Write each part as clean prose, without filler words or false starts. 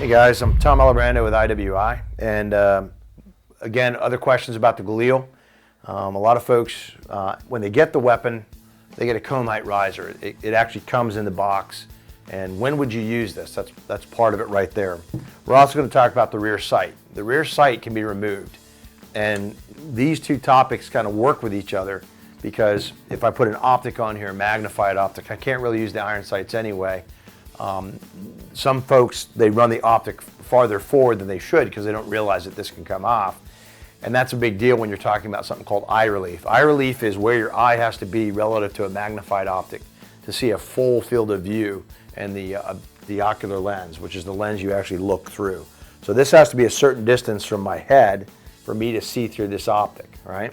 Hey guys, I'm Tom Alibrando with IWI, and again, other questions about the Galil. A lot of folks, when they get the weapon, they get a cone height riser. It actually comes in the box, and when would you use this? That's part of it right there. We're also going to talk about the rear sight. The rear sight can be removed, and these two topics kind of work with each other because if I put an optic on here, a magnified optic, I can't really use the iron sights anyway. Some folks, they run the optic farther forward than they should because they don't realize that this can come off. And that's a big deal when you're talking about something called eye relief. Eye relief is where your eye has to be relative to a magnified optic to see a full field of view and the ocular lens, which is the lens you actually look through. So this has to be a certain distance from my head for me to see through this optic, right?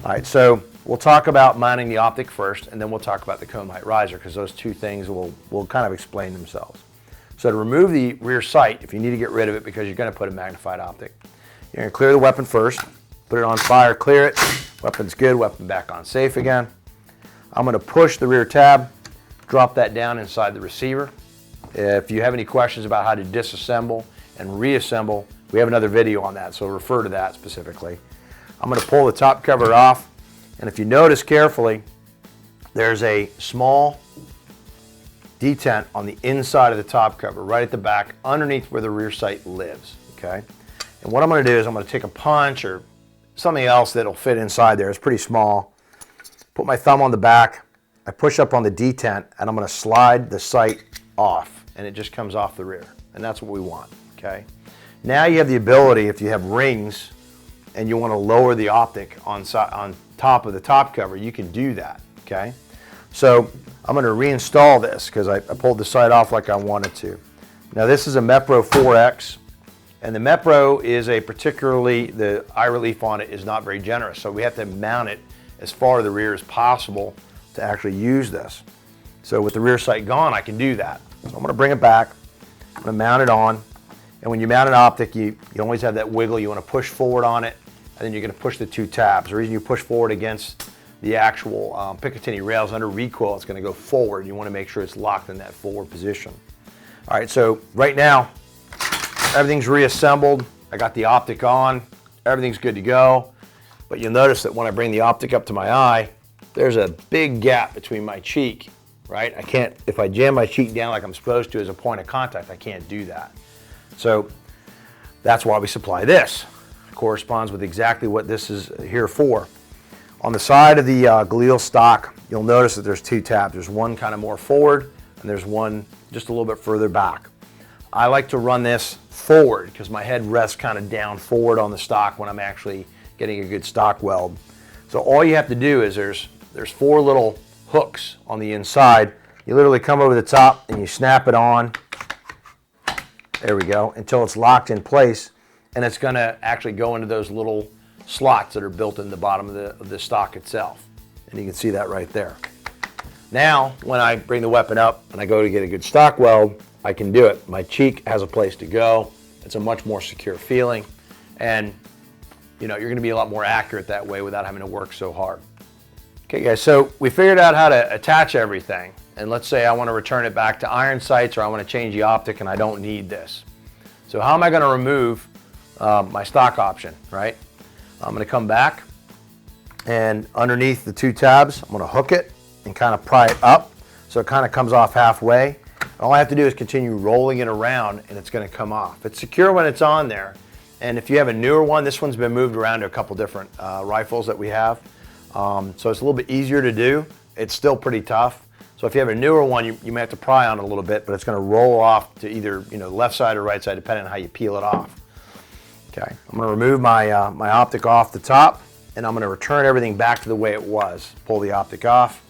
All right, so we'll talk about mounting the optic first, and then we'll talk about the cone height riser because those two things will kind of explain themselves. So to remove the rear sight, if you need to get rid of it because you're going to put a magnified optic, you're going to clear the weapon first, put it on fire, clear it. Weapon's good, weapon back on safe again. I'm going to push the rear tab, drop that down inside the receiver. If you have any questions about how to disassemble and reassemble, we have another video on that, so refer to that specifically. I'm going to pull the top cover off, and if you notice carefully, there's a small detent on the inside of the top cover, right at the back, underneath where the rear sight lives, okay? And what I'm going to do is I'm going to take a punch or something else that'll fit inside there. It's pretty small. Put my thumb on the back, I push up on the detent, and I'm going to slide the sight off, and it just comes off the rear, and that's what we want, okay? Now you have the ability, if you have rings, and you want to lower the optic on top of the top cover, you can do that, okay? So I'm going to reinstall this because I pulled the sight off like I wanted to. Now this is a Mepro 4X, and the Mepro is the eye relief on it is not very generous, so we have to mount it as far to the rear as possible to actually use this. So with the rear sight gone, I can do that. So I'm going to bring it back, I'm going to mount it on, and when you mount an optic, you always have that wiggle. You want to push forward on it, and then you're going to push the two tabs. The reason you push forward against the actual Picatinny rails under recoil, it's going to go forward. You want to make sure it's locked in that forward position. All right, so right now, everything's reassembled. I got the optic on. Everything's good to go. But you'll notice that when I bring the optic up to my eye, there's a big gap between my cheek, right? I can't, if I jam my cheek down like I'm supposed to as a point of contact, I can't do that. So that's why we supply this. It corresponds with exactly what this is here for. On the side of the Galil stock, you'll notice that there's two tabs. There's one kind of more forward, and there's one just a little bit further back. I like to run this forward because my head rests kind of down forward on the stock when I'm actually getting a good stock weld. So all you have to do is there's four little hooks on the inside. You literally come over the top and you snap it on. There we go, until it's locked in place, and it's going to actually go into those little slots that are built in the bottom of the stock itself. And you can see that right there. Now, when I bring the weapon up and I go to get a good stock weld, I can do it. My cheek has a place to go. It's a much more secure feeling, and you're going to be a lot more accurate that way without having to work so hard. Okay guys, so we figured out how to attach everything, and let's say I want to return it back to iron sights, or I want to change the optic and I don't need this. So how am I going to remove my stock option, right? I'm going to come back, and underneath the two tabs, I'm going to hook it and kind of pry it up so it kind of comes off halfway. All I have to do is continue rolling it around and it's going to come off. It's secure when it's on there, and if you have a newer one, this one's been moved around to a couple different rifles that we have. So it's a little bit easier to do. It's still pretty tough. So if you have a newer one, you may have to pry on it a little bit, but it's going to roll off to either left side or right side, depending on how you peel it off. Okay, I'm going to remove my optic off the top, and I'm going to return everything back to the way it was. Pull the optic off.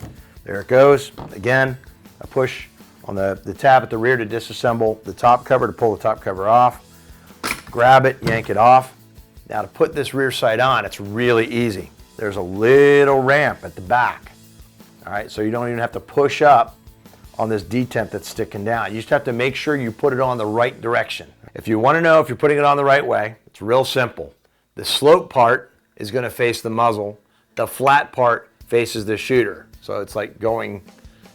There it goes. Again, I push on the tab at the rear to disassemble the top cover, to pull the top cover off. Grab it, yank it off. Now to put this rear sight on, it's really easy. There's a little ramp at the back. All right, so you don't even have to push up on this detent that's sticking down. You just have to make sure you put it on the right direction. If you want to know if you're putting it on the right way, it's real simple. The slope part is going to face the muzzle. The flat part faces the shooter. So it's like going,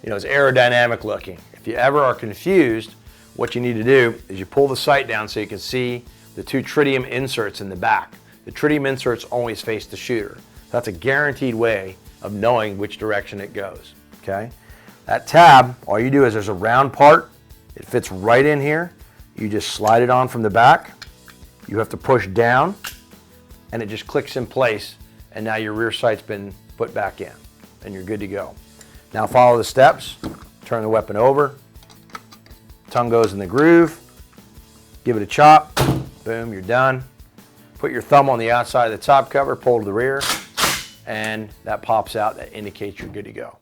it's aerodynamic looking. If you ever are confused what you need to do is you pull the sight down so you can see the two tritium inserts in the back. The tritium inserts always face the shooter. That's a guaranteed way of knowing which direction it goes, okay? That tab, all you do is there's a round part. It fits right in here. You just slide it on from the back. You have to push down, and it just clicks in place, and now your rear sight's been put back in, and you're good to go. Now follow the steps. Turn the weapon over. Tongue goes in the groove. Give it a chop. Boom, you're done. Put your thumb on the outside of the top cover, pull to the rear, and that pops out. That indicates you're good to go.